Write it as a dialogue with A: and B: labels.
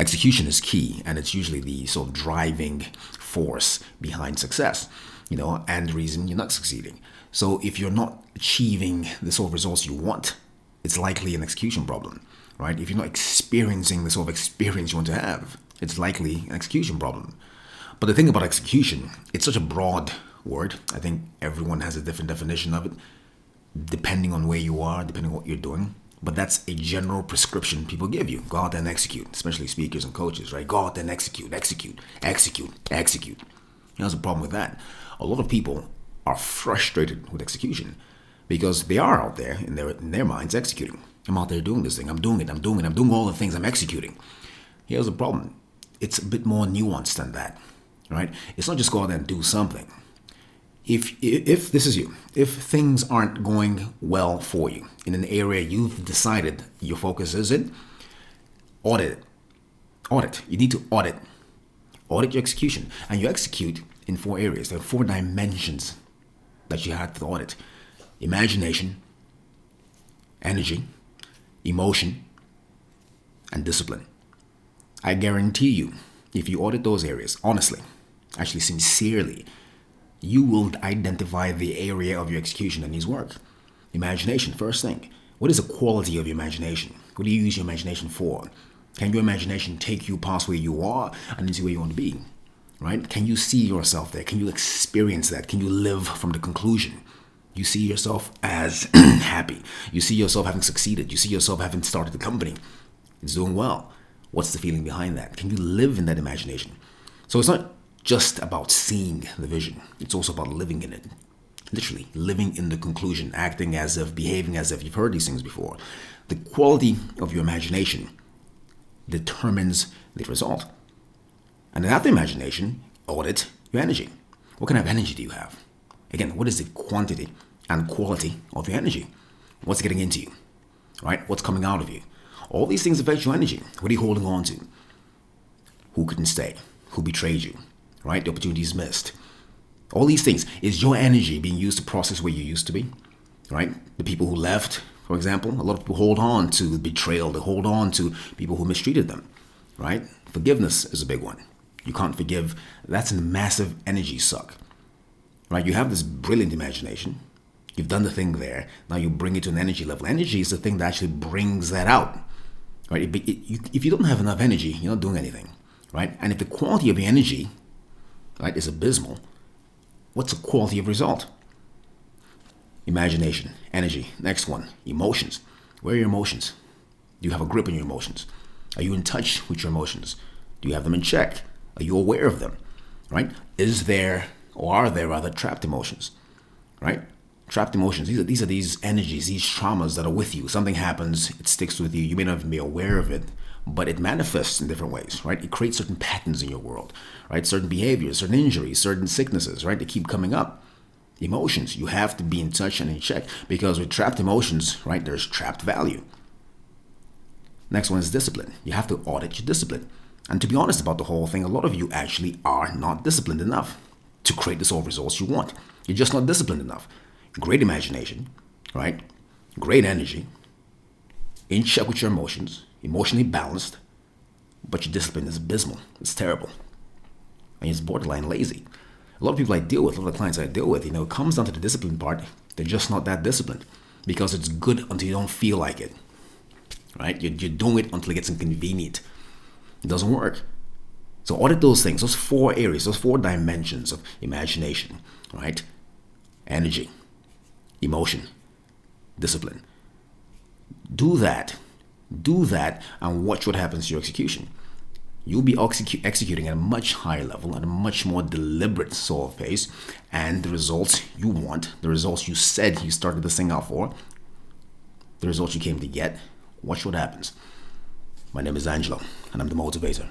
A: Execution is key, and it's usually the sort of driving force behind success, and the reason you're not succeeding. So if you're not achieving the sort of results you want, it's likely an execution problem, right? If you're not experiencing the sort of experience you want to have, it's likely an execution problem. But the thing about execution, it's such a broad word. I think everyone has a different definition of it, depending on where you are, depending on what you're doing. But that's a general prescription people give you. Go out there and execute, especially speakers and coaches, right? Go out there and execute, execute, execute, execute. There's a problem with that. A lot of people are frustrated with execution because they are out there in their minds executing. I'm out there doing this thing. I'm doing it. I'm doing all the things. I'm executing. Here's the problem. It's a bit more nuanced than that, right? It's not just go out there and do something. If this is you, if things aren't going well for you in an area you've decided your focus is in, audit it. Audit. You need to audit. Audit your execution. And you execute in 4 areas. There are 4 dimensions that you have to audit. Imagination, energy, emotion, and discipline. I guarantee you, if you audit those areas, honestly, actually sincerely, you will identify the area of your execution that needs work. Imagination, first thing. What is the quality of your imagination? What do you use your imagination for? Can your imagination take you past where you are and into where you want to be? Right? Can you see yourself there? Can you experience that? Can you live from the conclusion? You see yourself as happy. You see yourself having succeeded. You see yourself having started the company. It's doing well. What's the feeling behind that? Can you live in that imagination? So it's not just about seeing the vision. It's also about living in it. Literally, living in the conclusion, acting as if, behaving as if you've heard these things before. The quality of your imagination determines the result. And in that imagination, audit your energy. What kind of energy do you have? Again, what is the quantity and quality of your energy? What's getting into you? Right? What's coming out of you? All these things affect your energy. What are you holding on to? Who couldn't stay? Who betrayed you? Right? The opportunities missed. All these things. Is your energy being used to process where you used to be? Right? The people who left, for example, a lot of people hold on to betrayal. They hold on to people who mistreated them. Right? Forgiveness is a big one. You can't forgive. That's a massive energy suck. Right? You have this brilliant imagination. You've done the thing there. Now you bring it to an energy level. Energy is the thing that actually brings that out. Right? If you don't have enough energy, you're not doing anything. Right? And if the quality of your energy, right, is abysmal, what's the quality of result? Imagination, energy. Next one, emotions. Where are your emotions? Do you have a grip on your emotions? Are you in touch with your emotions? Do you have them in check? Are you aware of them? Right? Is there, or are there rather, trapped emotions? Right? Trapped emotions. These are these energies, these traumas that are with you. Something happens, it sticks with you. You may not even be aware of it, but it manifests in different ways, right? It creates certain patterns in your world, right? Certain behaviors, certain injuries, certain sicknesses, right? They keep coming up. Emotions, you have to be in touch and in check, because with trapped emotions, right, there's trapped value. Next one is discipline. You have to audit your discipline. And to be honest about the whole thing, a lot of you actually are not disciplined enough to create the sort of results you want. You're just not disciplined enough. Great imagination, right? Great energy, in check with your emotions, emotionally balanced, but your discipline is abysmal. It's terrible. And it's borderline lazy. A lot of people I deal with, a lot of clients I deal with, it comes down to the discipline part. They're just not that disciplined because it's good until you don't feel like it, right? You're doing it until it gets inconvenient. It doesn't work. So audit those things, those 4 areas, those 4 dimensions of imagination, right? Energy, emotion, discipline. Do that, and watch what happens to your execution. You'll be executing at a much higher level, at a much more deliberate sort of pace, and the results you want, the results you said you started this thing out for, the results you came to get, watch what happens. My name is Angelo, and I'm the Motivator.